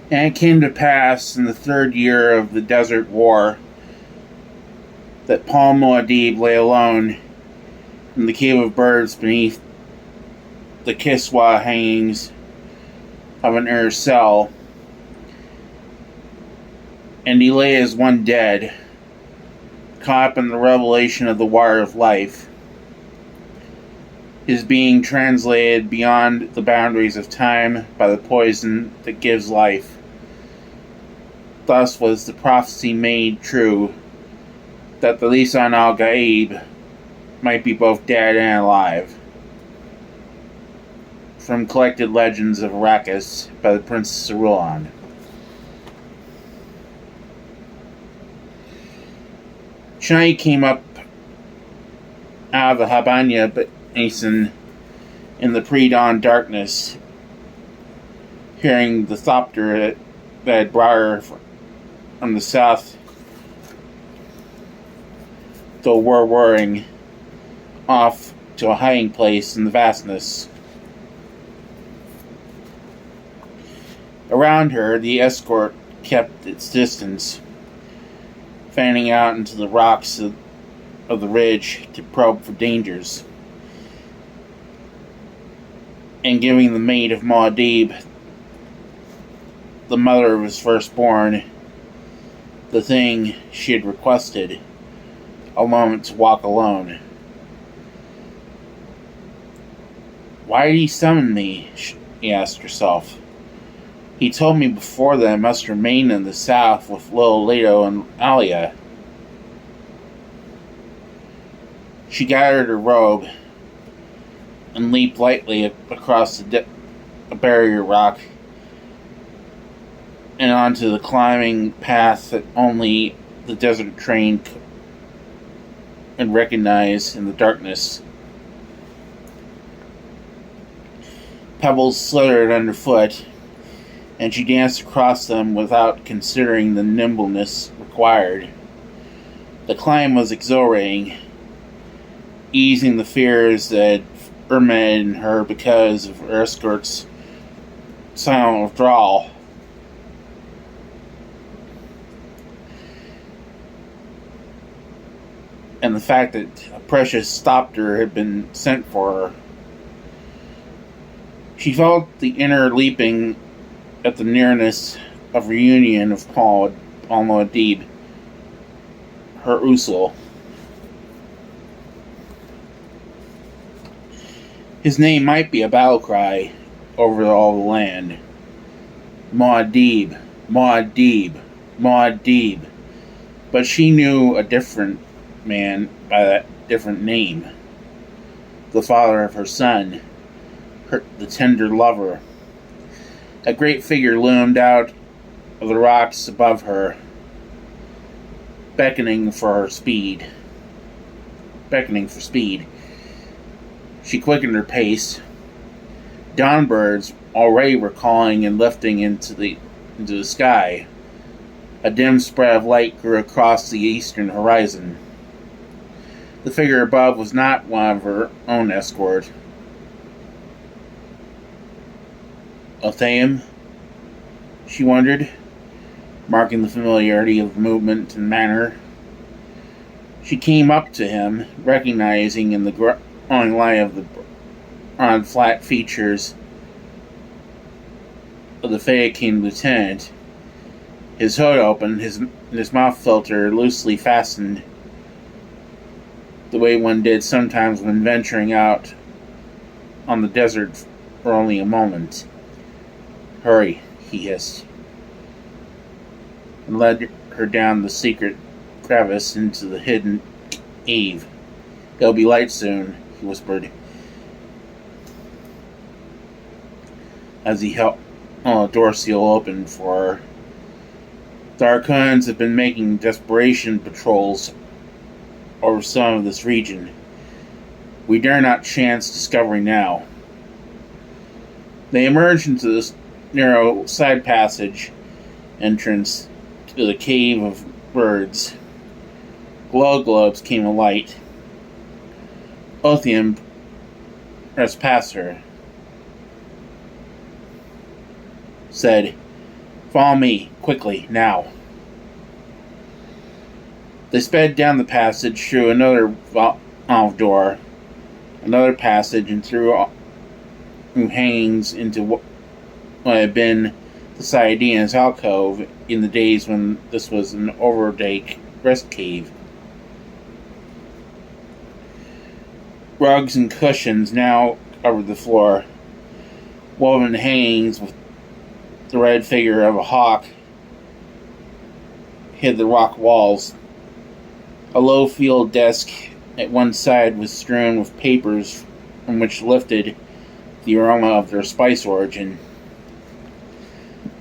And it came to pass in the 3rd year of the Desert War that Paul Muad'Dib lay alone in the cave of birds beneath the Kiswa hangings of an inner cell, and he lay as one dead, caught up in the revelation of the water of life, his being translated beyond the boundaries of time by the poison that gives life. Thus was the prophecy made true, that the Lisan al-Gaib might be both dead and alive. From Collected Legends of Arrakis by the Princess Cerulon. Chani came up out of the Habanya basin in the pre-dawn darkness, hearing the thopter that had brought her from the south, though were whirring off to a hiding place in the vastness. Around her, the escort kept its distance, fanning out into the rocks of the ridge to probe for dangers, and giving the maid of Muad'Dib, the mother of his firstborn, the thing she had requested, a moment to walk alone. Why did he summon me? She asked herself. He told me before that I must remain in the south with Lil Leto and Alia. She gathered her robe and leaped lightly across a barrier rock and onto the climbing path that only the desert train could recognize in the darkness. Pebbles slithered underfoot, and she danced across them without considering the nimbleness required. The climb was exhilarating, easing the fears that fermented in her because of her escort's silent withdrawal. And the fact that a precious stopper had been sent for her. She felt the inner leaping at the nearness of reunion of Paul Muad'Dib, her Usul. His name might be a battle cry over all the land. Muad'Dib, Muad'Dib, Muad'Dib. But she knew a different man by that different name. The father of her son, the tender lover. A great figure loomed out of the rocks above her, beckoning for speed. She quickened her pace. Dawn birds already were calling and lifting into the sky. A dim spread of light grew across the eastern horizon. The figure above was not one of her own escort. Otheim? She wondered, marking the familiarity of movement and manner. She came up to him, recognizing in the glowing light of the broad, flat features of the Fayakin lieutenant. His hood open, his mouth filter loosely fastened, the way one did sometimes when venturing out on the desert for only a moment. Hurry, he hissed, and led her down the secret crevice into the hidden cave. It'll be light soon, he whispered, as he held a door seal open for her. The Archons have been making desperation patrols over some of this region. We dare not chance discovery now. They emerged into this narrow side passage entrance to the cave of birds. Glow globes came alight. Otheim pressed past her, said, Follow me, quickly, now. They sped down the passage through another door, another passage, and through hangings into what had been the Saiyadina's alcove in the days when this was an overday rest cave. Rugs and cushions now covered the floor. Woven hangings with the red figure of a hawk hid the rock walls. A low field desk at one side was strewn with papers from which lifted the aroma of their spice origin.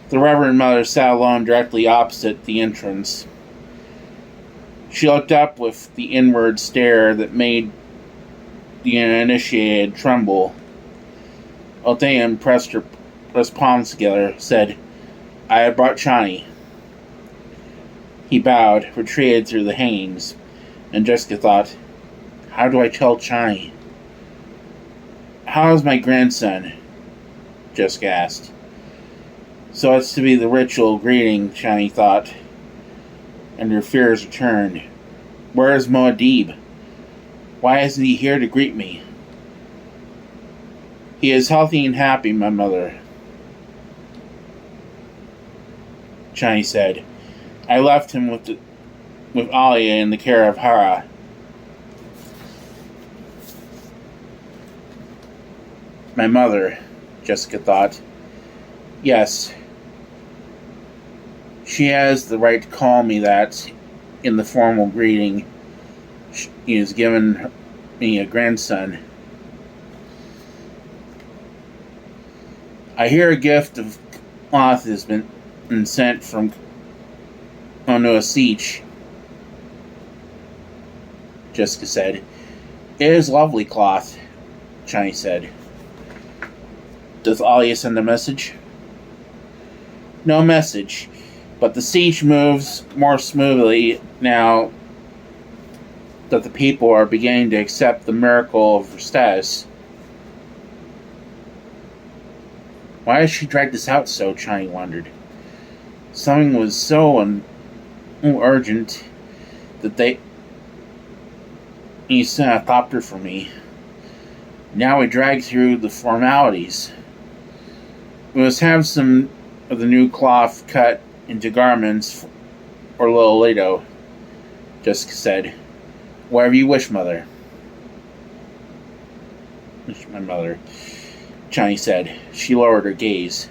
The Reverend Mother sat alone directly opposite the entrance. She looked up with the inward stare that made the uninitiated tremble. Althea pressed palms together, said, "I have brought Chani." He bowed, retreated through the hangings, and Jessica thought, "How do I tell Chani?" "How is my grandson?" Jessica asked. So it's to be the ritual greeting, Chani thought, and her fears returned. Where is Muad'Dib? Why isn't he here to greet me? He is healthy and happy, my mother, Chani said. I left him with Alia in the care of Hara. My mother, Jessica thought. Yes. She has the right to call me that in the formal greeting. He has given me a grandson. I hear a gift of cloth has been sent from Onuasich, Jessica said. It is lovely cloth, Chani said. Does Alia send a message? No message, but the siege moves more smoothly now that the people are beginning to accept the miracle of her status. Why has she dragged this out so? Chani wondered. Something was so urgent that he sent a copter for me. Now we drag through the formalities. We must have some of the new cloth cut into garments for little Leto, Jessica said. Whatever you wish, Mother. My mother, Chani said. She lowered her gaze.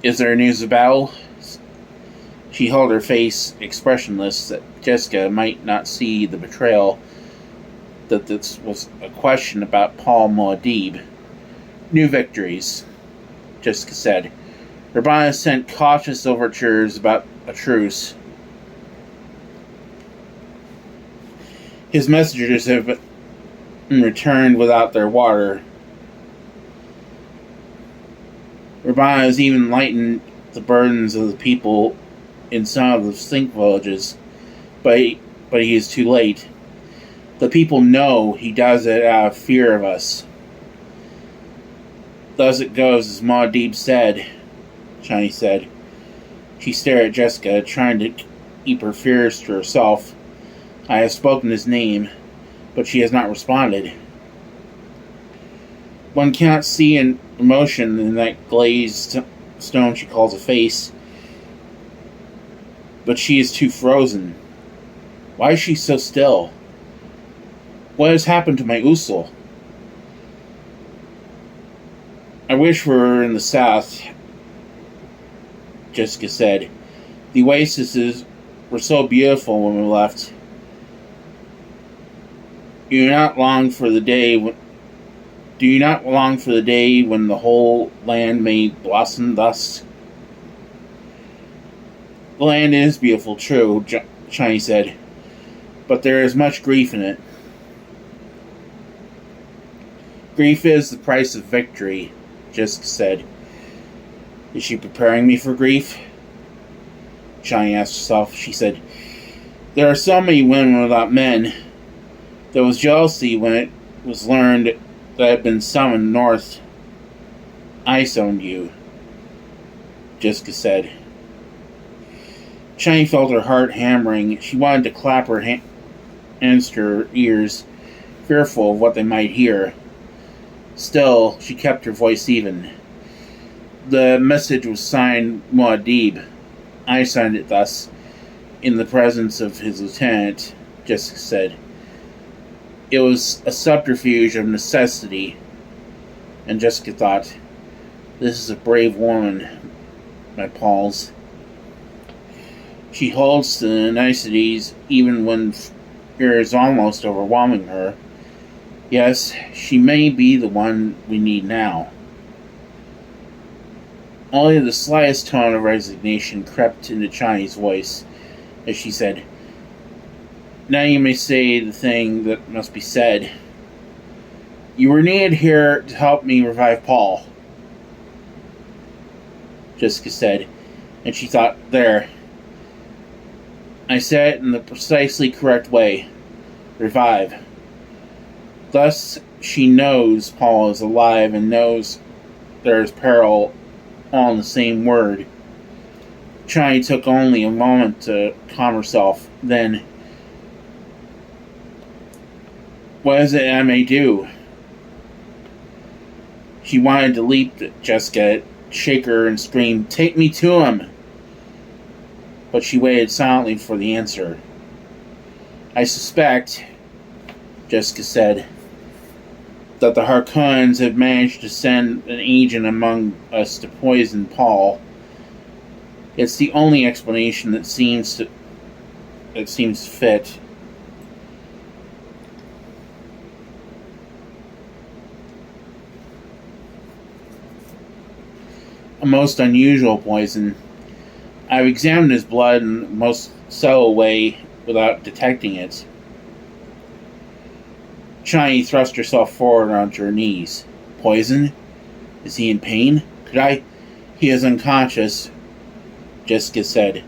Is there news of battle? She held her face expressionless that Jessica might not see the betrayal that this was a question about Paul Muad'Dib. New victories, Jessica said. Urbana sent cautious overtures about a truce. His messengers have been returned without their water. Urbana has even lightened the burdens of the people in some of the sink villages, but he is too late. The people know he does it out of fear of us. Thus it goes as Muad'Dib said, Chani said. She stared at Jessica, trying to keep her fears to herself. I have spoken his name, but she has not responded. One cannot see an emotion in that glazed stone she calls a face, but she is too frozen. Why is she so still? What has happened to my Usul? I wish we were in the south, Jessica said. The oases were so beautiful when we left. Do you not long for the day when the whole land may blossom thus? The land is beautiful, true, Chani said, but there is much grief in it. Grief is the price of victory, Jessica said. Is she preparing me for grief? Chani asked herself. She said, there are so many women without men. There was jealousy when it was learned that I had been summoned north. I summoned you, Jessica said. Chani felt her heart hammering. She wanted to clap her hands to her ears, fearful of what they might hear. Still, she kept her voice even. The message was signed Muad'Dib. I signed it thus, in the presence of his lieutenant, Jessica said. It was a subterfuge of necessity, and Jessica thought, this is a brave woman, my Pauls. She holds to the niceties even when fear is almost overwhelming her. Yes, she may be the one we need now. Only the slightest tone of resignation crept into Chani's voice as she said, now you may say the thing that must be said. You were needed here to help me revive Paul, Jessica said, and she thought, there. I said it in the precisely correct way. Revive. Thus she knows Paul is alive and knows there is peril all in the same word. Chani took only a moment to calm herself. Then, what is it I may do? She wanted to leap at Jessica, shake her, and scream, take me to him! But she waited silently for the answer. I suspect, Jessica said, that the Harkonnens have managed to send an agent among us to poison Paul. It's the only explanation that seems fit. A most unusual poison. I've examined his blood in the most subtle way without detecting it. Chani thrust herself forward onto her knees. Poison? Is he in pain? Could I? He is unconscious, Jessica said.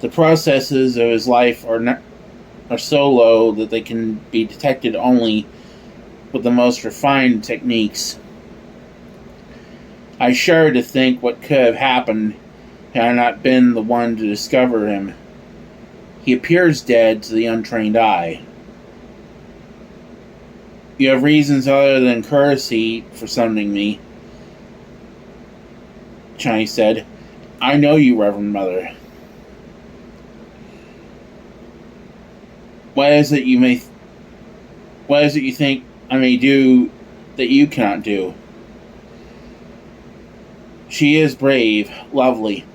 The processes of his life are so low that they can be detected only with the most refined techniques. I shudder to think what could have happened had I not been the one to discover him. He appears dead to the untrained eye. You have reasons other than courtesy for summoning me, Chani said. I know you, Reverend Mother. What is it you think I may do that you cannot do? She is brave, lovely,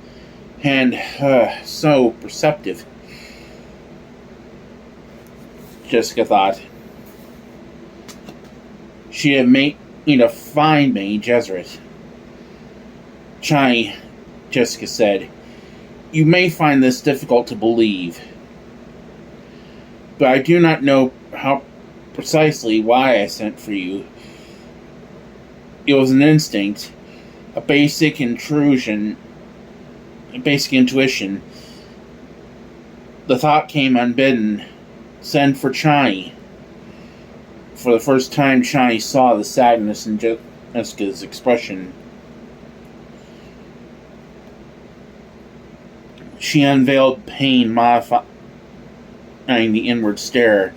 and so perceptive, Jessica thought. She'd have made a fine Bene Gesserit. Chani, Jessica said, you may find this difficult to believe, but I do not know how precisely why I sent for you. It was an instinct, a basic intuition. The thought came unbidden. Send for Chani. For the first time, Chani saw the sadness in Jessica's expression. She unveiled pain, modifying the inward stare.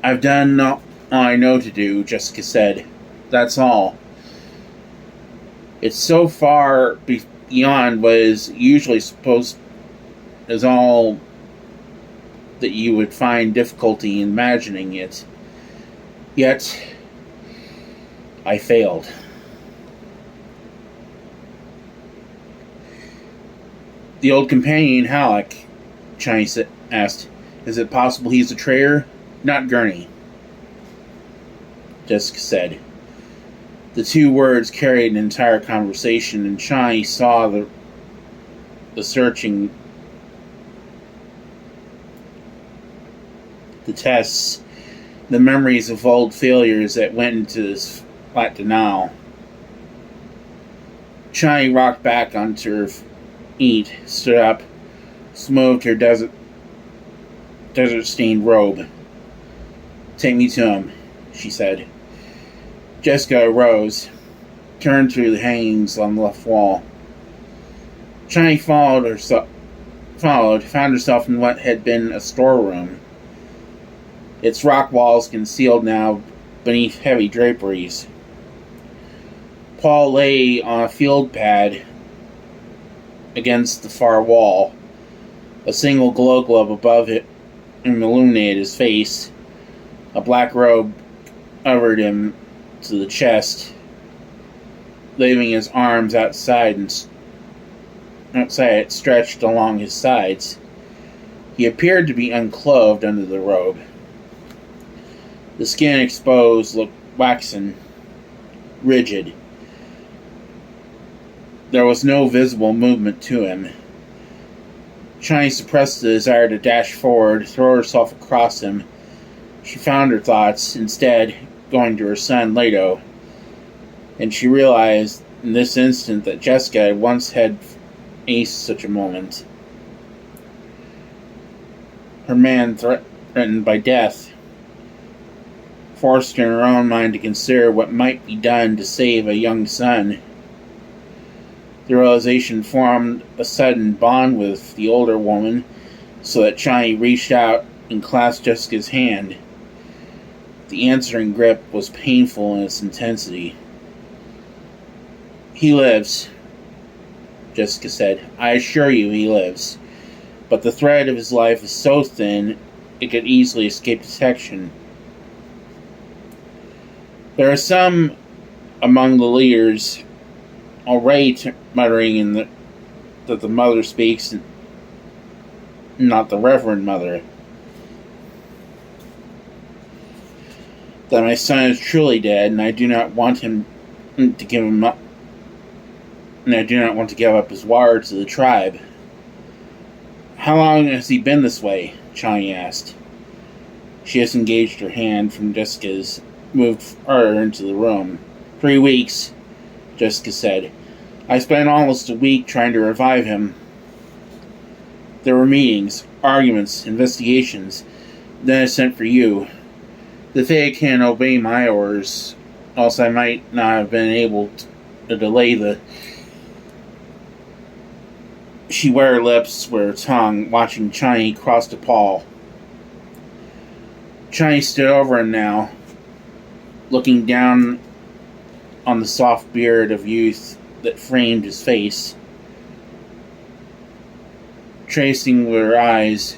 I've done all I know to do, Jessica said. That's all. It's so far beyond what is usually supposed as all that you would find difficulty in imagining it. Yet, I failed. The old companion, Halleck, Chani asked, is it possible he's a traitor? Not Gurney, Jessica said. The two words carried an entire conversation, and Chani saw the searching, the tests, the memories of old failures that went into this flat denial. Chani rocked back onto her feet, stood up, smoothed her desert-stained robe. Take me to him, she said. Jessica arose, turned to the hangings on the left wall. Chani found herself in what had been a storeroom. Its rock walls concealed now beneath heavy draperies. Paul lay on a field pad against the far wall. A single glow glove above it illuminated his face. A black robe covered him to the chest, leaving his arms outside stretched along his sides. He appeared to be unclothed under the robe. The skin exposed looked waxen, rigid. There was no visible movement to him. Chani suppressed the desire to dash forward, throw herself across him. She found her thoughts, instead, going to her son, Leto, and she realized in this instant that Jessica once had aced such a moment. Her man threatened by death forced in her own mind to consider what might be done to save a young son. The realization formed a sudden bond with the older woman, so that Chani reached out and clasped Jessica's hand. The answering grip was painful in its intensity. "He lives," Jessica said. "I assure you he lives. But the thread of his life is so thin, it could easily escape detection. There are some among the leaders already muttering that the mother speaks, not the Reverend Mother. That my son is truly dead, and I do not want him to give him up. And I do not want to give up his word to the tribe." "How long has he been this way?" Chani asked. She disengaged her hand from Jessica's, moved farther into the room. 3 weeks, Jessica said. "I spent almost a week trying to revive him. There were meetings, arguments, investigations. Then I sent for you. The Fae can't obey my orders, else I might not have been able to delay the..." She wet her lips with her tongue, watching Chani cross to Paul. Chani stood over him now, looking down on the soft beard of youth that framed his face, tracing with her eyes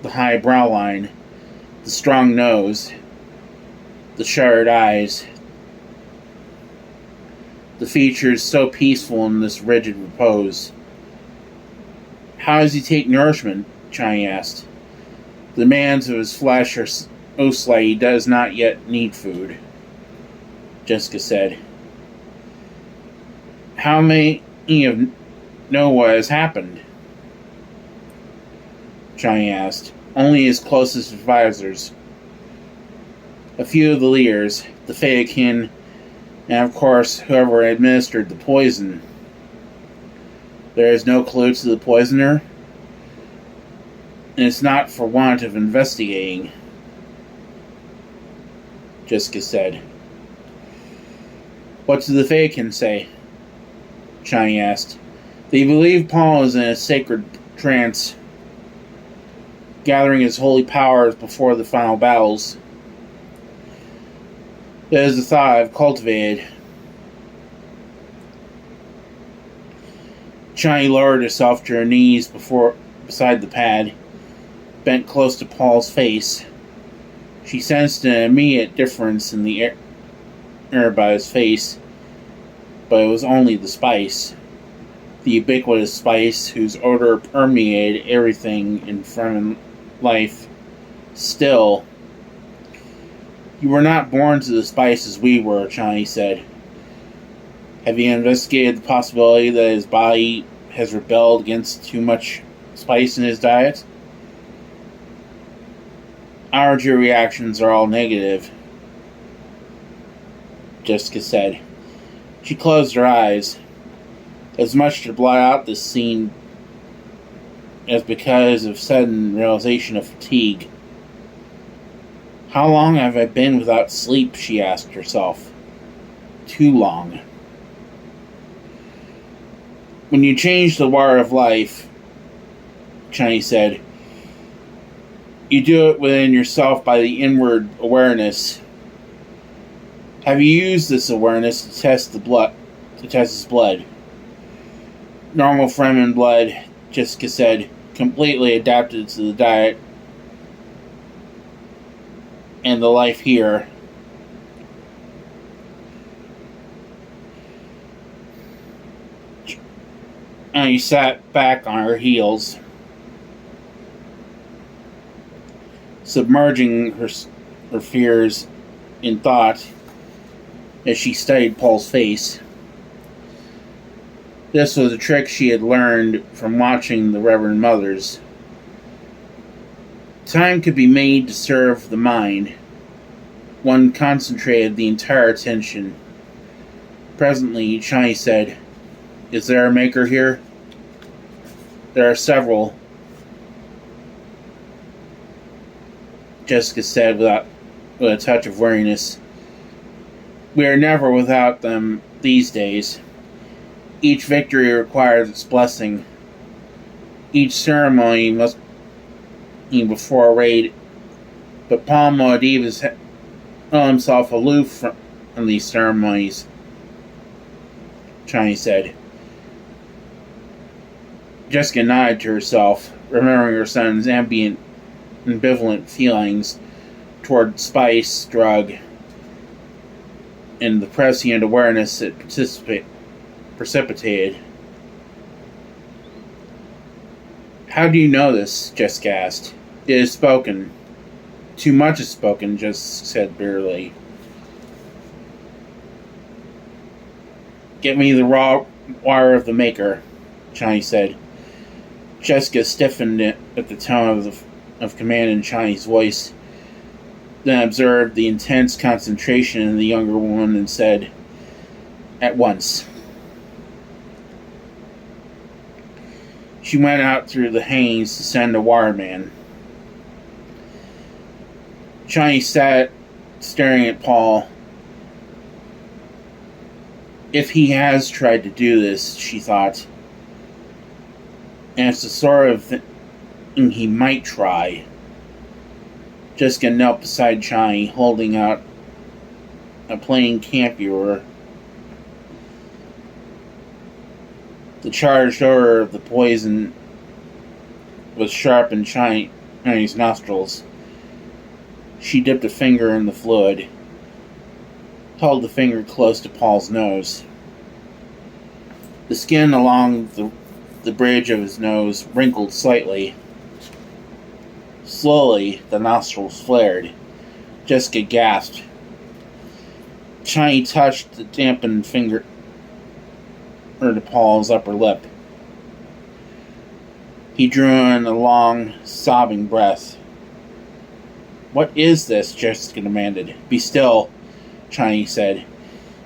the high brow line, the strong nose, the shuttered eyes, the features so peaceful in this rigid repose. "How does he take nourishment?" Chani asked. "The demands of his flesh are so slight he does not yet need food," Jessica said. "How many of know what has happened?" Chani asked. "Only his closest advisors. A few of the leaders, the Faeakin, and of course whoever administered the poison. There is no clue to the poisoner, and it's not for want of investigating," Jessica said. "What do the Faeakin say?" Chani asked. "They believe Paul is in a sacred trance, gathering his holy powers before the final battles. That is the thought I've cultivated." Chani lowered herself to her knees beside the pad, bent close to Paul's face. She sensed an immediate difference in the air by his face, but it was only the spice. The ubiquitous spice whose odor permeated everything in front of life. Still, "You were not born to the spice as we were," Chani said. "Have you investigated the possibility that his body has rebelled against too much spice in his diet?" "Our reactions are all negative," Jessica said. She closed her eyes, as much to blot out this scene as because of sudden realization of fatigue. "How long have I been without sleep?" she asked herself. "Too long." When you change the water of life, Chani said, you do it within yourself by the inward awareness. Have you used this awareness to test his blood? Normal Fremen blood, Jessica said, completely adapted to the diet and the life here. And he sat back on her heels, submerging her fears in thought as she studied Paul's face. This was a trick she had learned from watching the Reverend Mothers. Time could be made to serve the mind. One concentrated the entire attention. Presently, Chani said, is there a maker here? There are several, Jessica said with a touch of weariness. We are never without them these days. Each victory requires its blessing. Each ceremony must be before a raid. But Paul Muad'Dib has held himself aloof from these ceremonies, Chani said. Jessica nodded to herself, remembering her son's ambivalent feelings toward spice, drug, and the prescient awareness it precipitated. How do you know this? Jessica asked. It is spoken. Too much is spoken, Jessica said bitterly. Get me the raw wire of the maker, Chani said. Jessica stiffened at the tone of command in Chani's voice, then observed the intense concentration in the younger woman and said, at once. She went out through the hangings to send a wireman. Chani sat staring at Paul. If he has tried to do this, she thought, and it's the sort of thing he might try. Jessica knelt beside Chani, holding out a plain camphor. The charged odor of the poison was sharp in Chani's nostrils. She dipped a finger in the fluid, held the finger close to Paul's nose. The skin along the bridge of his nose wrinkled slightly. Slowly, the nostrils flared. Jessica gasped. Chani touched the dampened finger to Paul's upper lip. He drew in a long, sobbing breath. What is this? Jessica demanded. Be still, Chani said.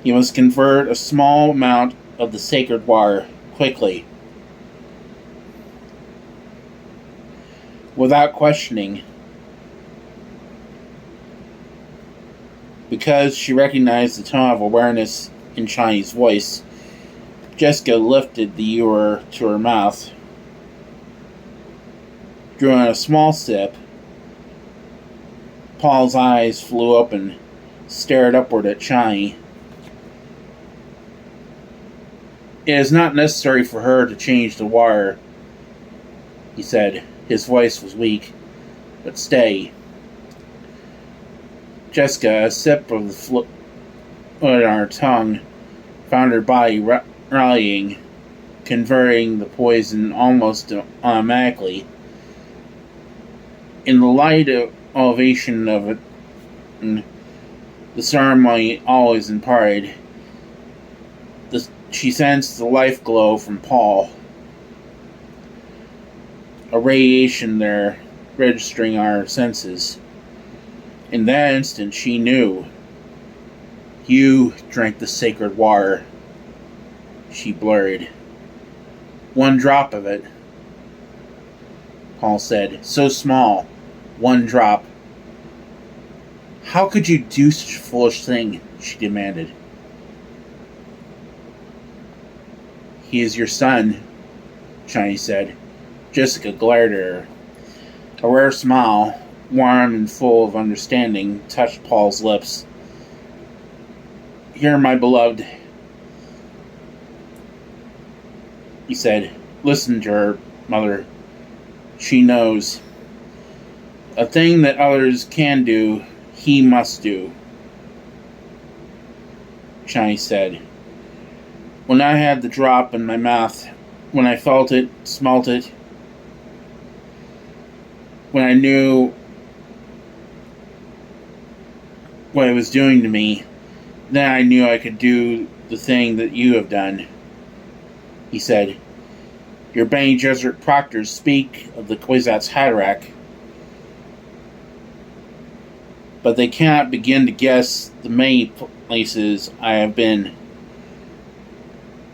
You must convert a small amount of the sacred water, quickly. Without questioning, because she recognized the tone of awareness in Chani's voice, Jessica lifted the ewer to her mouth, drew in a small sip. Paul's eyes flew open, stared upward at Chani. It is not necessary for her to change the water, he said. His voice was weak. But stay. Jessica, a sip of the fluid on her tongue, found her body rallying, converting the poison almost automatically. In the light of elevation of it, the ceremony always imparted, she sensed the life glow from Paul. A radiation there, registering our senses. In that instant, she knew. You drank the sacred water, she blurred. One drop of it, Paul said. So small. One drop. How could you do such a foolish thing? She demanded. He is your son, Chani said. Jessica glared at her. A rare smile, warm and full of understanding, touched Paul's lips. Here, my beloved, he said. Listen to her, mother. She knows. A thing that others can do, he must do, Chani said. When I had the drop in my mouth, when I felt it, smelt it, when I knew what it was doing to me, then I knew I could do the thing that you have done, he said. Your Bene Gesserit proctors speak of the Kwisatz Haderach, but they cannot begin to guess the many places I have been.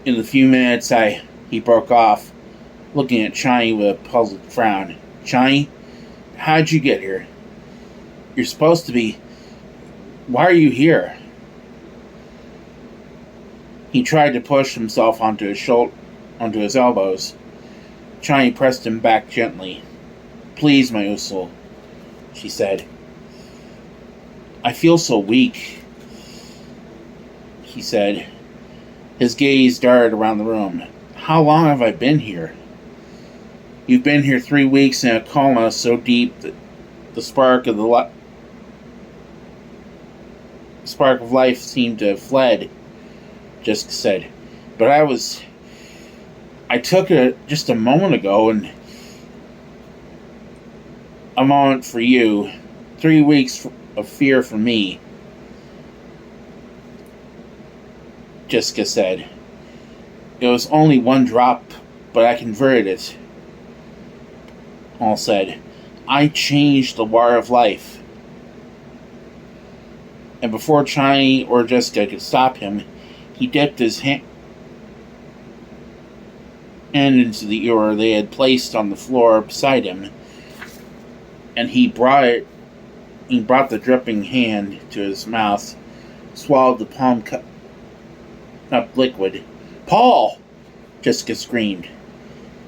In the few minutes he broke off, looking at Chani with a puzzled frown. Chani, how'd you get here? You're supposed to be... Why are you here? He tried to push himself onto his elbows. Chani pressed him back gently. Please, my Usul, she said. I feel so weak, he said. His gaze darted around the room. How long have I been here? You've been here 3 weeks in a coma so deep that the spark of life seemed to have fled, Jessica said. But I took it just a moment ago, and a moment for you. 3 weeks of fear for me, Jessica said. It was only one drop, but I converted it. Paul said. I changed the water of life. And before Chani or Jessica could stop him, he dipped his hand into the ewer they had placed on the floor beside him, and he brought the dripping hand to his mouth, swallowed the palm cup liquid. Paul! Jessica screamed.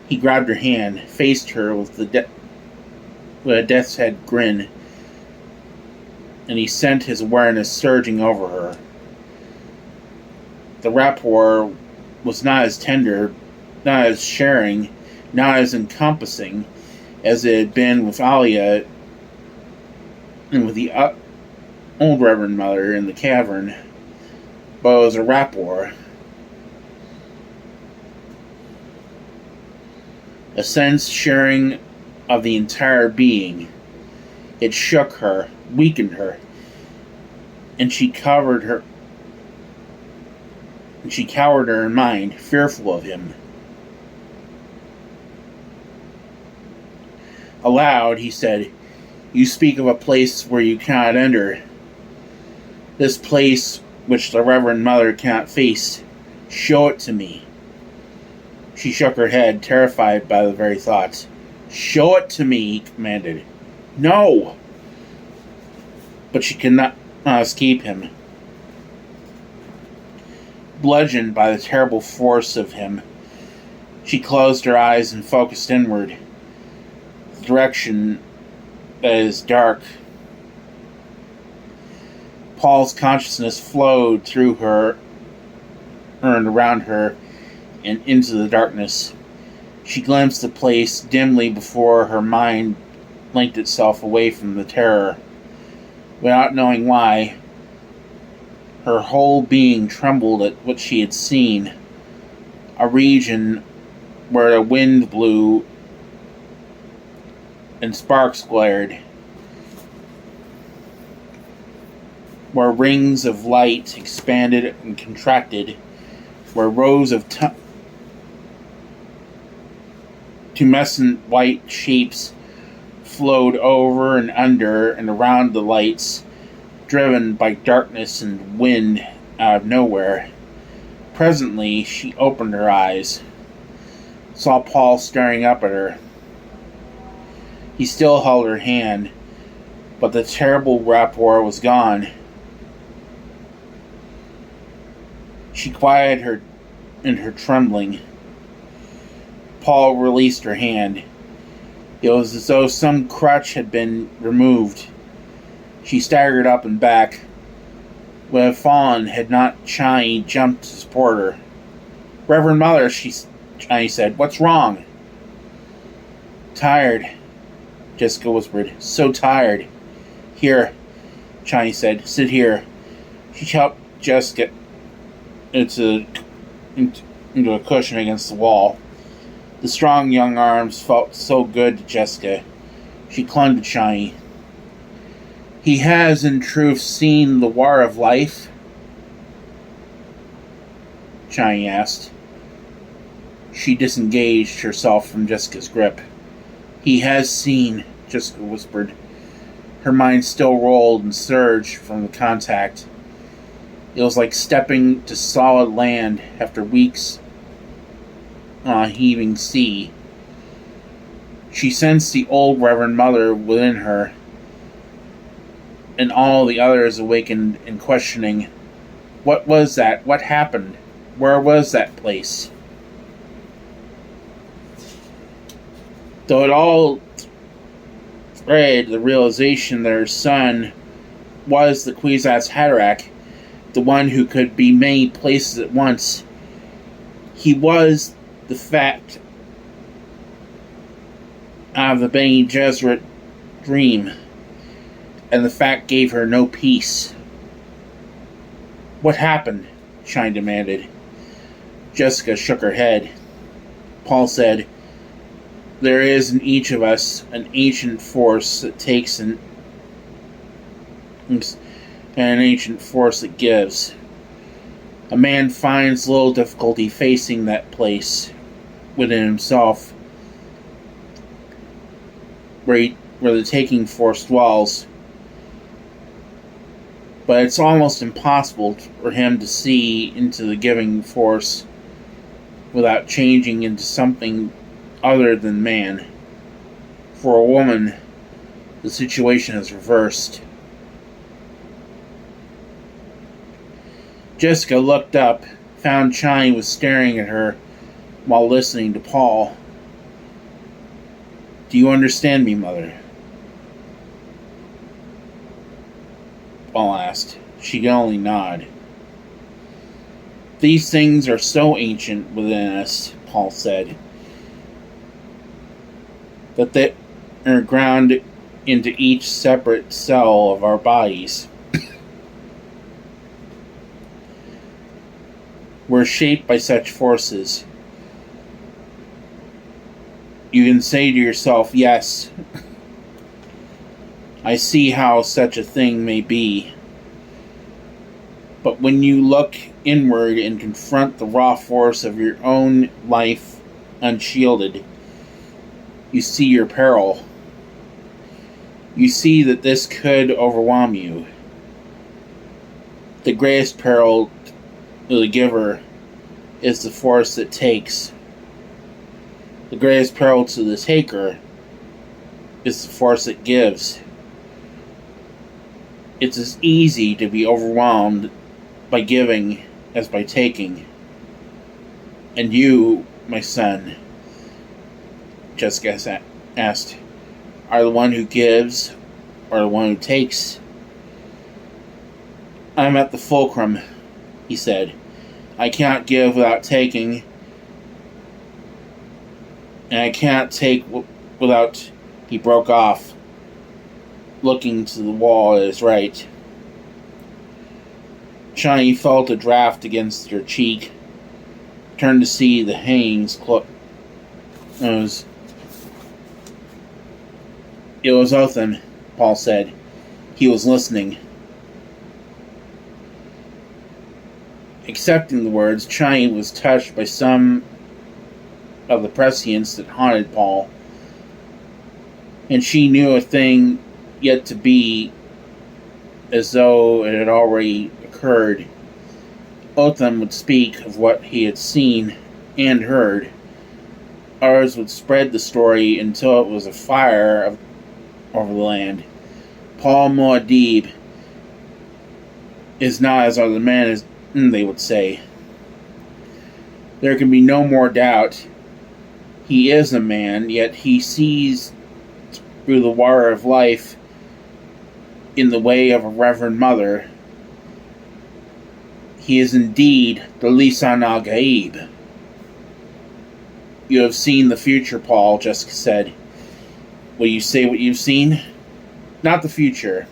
He grabbed her hand, faced her with a death's head grin, and he sent his awareness surging over her. The rapport was not as tender, not as sharing, not as encompassing as it had been with Alia and with the old Reverend Mother in the cavern, but it was a rapport. A sense sharing of the entire being. It shook her, weakened her, and she cowered her in mind, fearful of him. Aloud, he said, You speak of a place where you cannot enter. This place which the Reverend Mother cannot face. Show it to me. She shook her head, terrified by the very thought. Show it to me, he commanded. No! But she could not escape him. Bludgeoned by the terrible force of him, she closed her eyes and focused inward. The direction that is dark. Paul's consciousness flowed through her and around her and into the darkness. She glimpsed the place dimly before her mind linked itself away from the terror. Without knowing why, her whole being trembled at what she had seen. A region where the wind blew and sparks glared. Where rings of light expanded and contracted. Where rows of tumescent white shapes flowed over and under and around the lights, driven by darkness and wind out of nowhere. Presently, she opened her eyes, saw Paul staring up at her. He still held her hand, but the terrible rapport was gone. She quieted her in her trembling. Paul released her hand. It was as though some crutch had been removed. She staggered up and back. Would have fallen had not Chani jumped to support her. "Reverend Mother," Chani said, "what's wrong?" "Tired," Jessica whispered. "So tired." "Here," Chani said. "Sit here." She helped Jessica into a cushion against the wall. The strong young arms felt so good to Jessica. She clung to Chani. "He has, in truth, seen the war of life?" Chani asked. She disengaged herself from Jessica's grip. "He has seen," Jessica whispered. Her mind still rolled and surged from the contact. It was like stepping to solid land after weeks on a heaving sea. She sensed the old Reverend Mother within her, and all the others awakened and questioning. What was that? What happened? Where was that place? Though it all thread the realization that her son was the Kwisatz Haderach, the one who could be many places at once. He was the fact of the Bene Gesserit dream, and the fact gave her no peace. "What happened?" Chani demanded. Jessica shook her head. Paul said, "There is in each of us an ancient force that takes and an ancient force that gives. A man finds little difficulty facing that place within himself where the taking force dwells. But it's almost impossible for him to see into the giving force without changing into something other than man. For a woman, the situation is reversed." Jessica looked up, found Chani was staring at her while listening to Paul. "Do you understand me, Mother?" Paul asked. She could only nod. "These things are so ancient within us," Paul said, "that they are ground into each separate cell of our bodies. We're shaped by such forces. You can say to yourself, yes, I see how such a thing may be. But when you look inward and confront the raw force of your own life unshielded, you see your peril. You see that this could overwhelm you. The greatest peril to the giver is the force that takes. The greatest peril to the taker is the force that gives. It's as easy to be overwhelmed by giving as by taking. And you, my son," Jessica asked, "are the one who gives or the one who takes?" "I'm at the fulcrum," he said. "I cannot give without taking, and I cannot take without..." He broke off, looking to the wall at his right. Chani felt a draft against her cheek, turned to see the hangings close. "It was Othan," Paul said. "He was listening." Accepting the words, Chani was touched by some of the prescience that haunted Paul, and she knew a thing yet to be as though it had already occurred. Othan would speak of what he had seen and heard. Others would spread the story until it was a fire over the land. Paul Muad'Dib is not as other men, as they would say. There can be no more doubt. He is a man, yet he sees through the water of life in the way of a reverend mother. He is indeed the Lisan al-Gaib. You have seen the future, Paul, Jessica said. Will you say what you've seen? Not the future,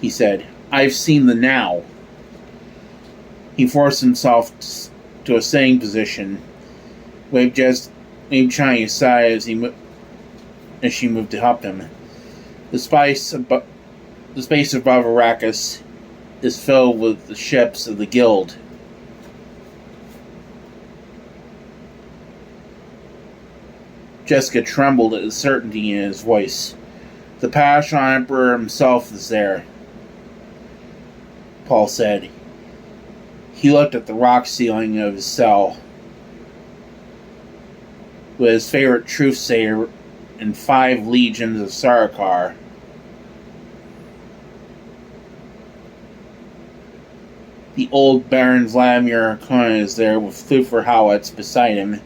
he said. I've seen the now. He forced himself to a sitting position, waved Chani aside as she moved to help him. The space above Arrakis is filled with the ships of the Guild. Jessica trembled at the certainty in his voice. The Padasha Emperor himself is there, Paul said. He looked at the rock ceiling of his cell, with his favorite truthsayer and 5 legions of Sarkar. The old Baron Vladimir Kun is there with Thufir Howitz beside him,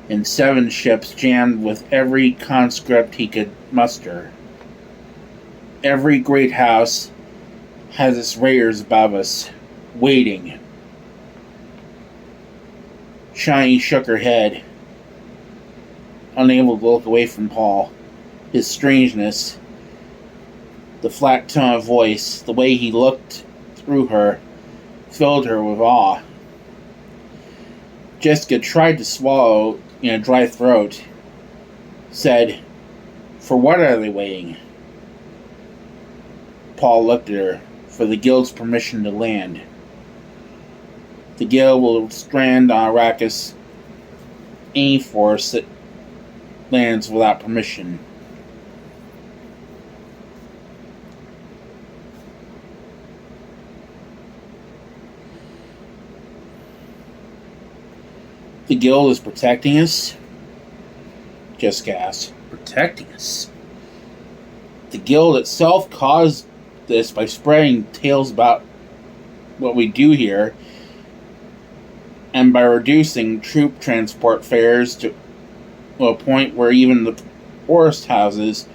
and 7 ships jammed with every conscript he could muster. Every great house has its raiders above us, waiting. Chani shook her head, unable to look away from Paul. His strangeness, the flat tone of voice, the way he looked through her, filled her with awe. Jessica tried to swallow in a dry throat, said, "For what are they waiting?" Paul looked at her. For the Guild's permission to land. The Guild will strand on Arrakis any force that lands without permission. The Guild is protecting us? Jessica asked. Protecting us? The Guild itself caused this by spreading tales about what we do here, and by reducing troop transport fares to a point where even the poorest houses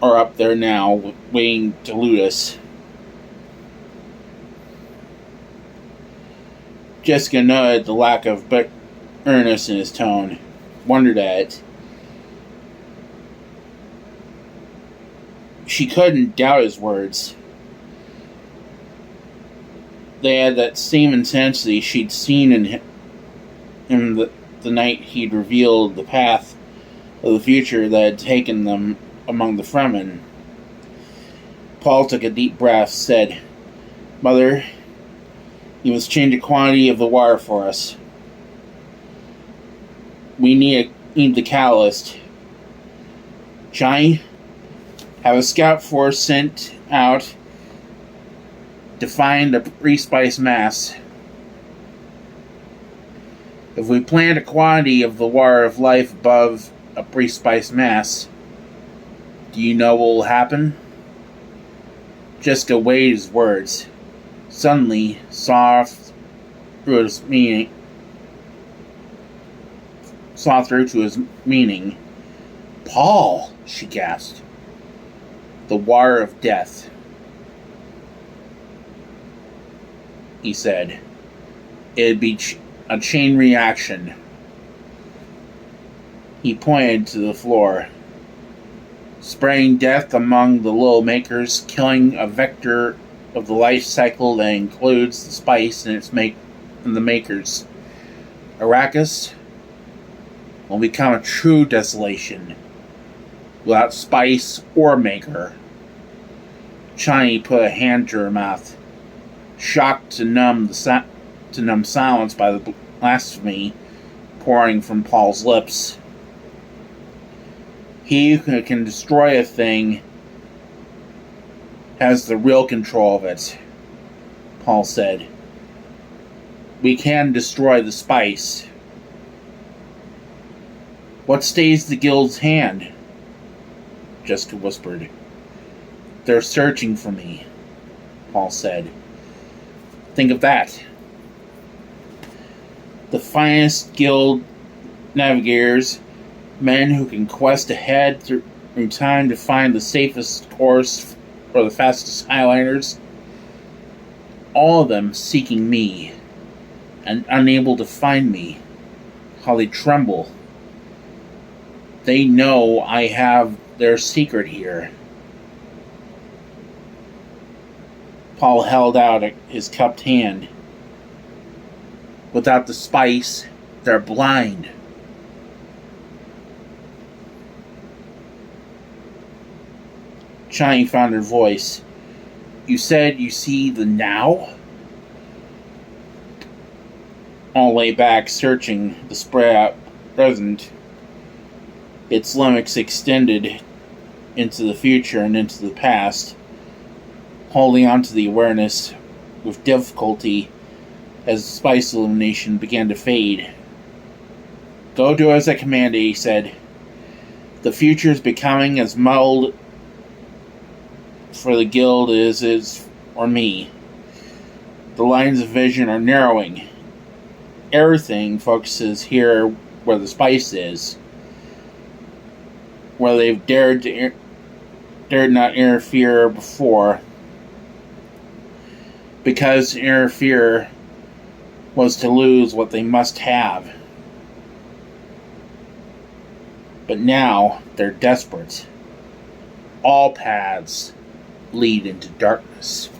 are up there now waiting to loot us. Jessica noted the lack of earnestness in his tone, wondered at it. She couldn't doubt his words. They had that same intensity she'd seen in him the night he'd revealed the path of the future that had taken them among the Fremen. Paul took a deep breath, said, "Mother, you must change the quantity of the water for us. We need the catalyst. Chani, have a scout force sent out to find a pre-spice mass. If we plant a quantity of the water of life above a pre-spice mass, do you know what will happen?" Jessica weighed his words. Suddenly, saw through to his meaning. "Paul," she gasped. "The water of death," he said. "It'd be a chain reaction." He pointed to the floor. "Spreading death among the little makers, killing a vector of the life cycle that includes the spice and the makers. Arrakis will become a true desolation, without spice or maker." Chani put a hand to her mouth, shocked to numb silence by the blasphemy pouring from Paul's lips. "He who can destroy a thing has the real control of it," Paul said. "We can destroy the spice." "What stays the Guild's hand?" Jessica whispered. "They're searching for me," Paul said. "Think of that. The finest Guild navigators, men who can quest ahead through time to find the safest course or the fastest highliners. All of them seeking me and unable to find me. How they tremble. They know I have their secret here. Paul held out his cupped hand. Without the spice, they're blind. Chani found her voice. You said you see the now? All lay back, searching the spread out present. Its limits extended into the future and into the past, holding on to the awareness with difficulty as the spice illumination began to fade. Go do as I commanded, he said. The future is becoming as muddled for the guild as is for me. The lines of vision are narrowing. Everything focuses here where the spice is, where they've dared not interfere before, because to interfere was to lose what they must have. But now they're desperate. All paths lead into darkness.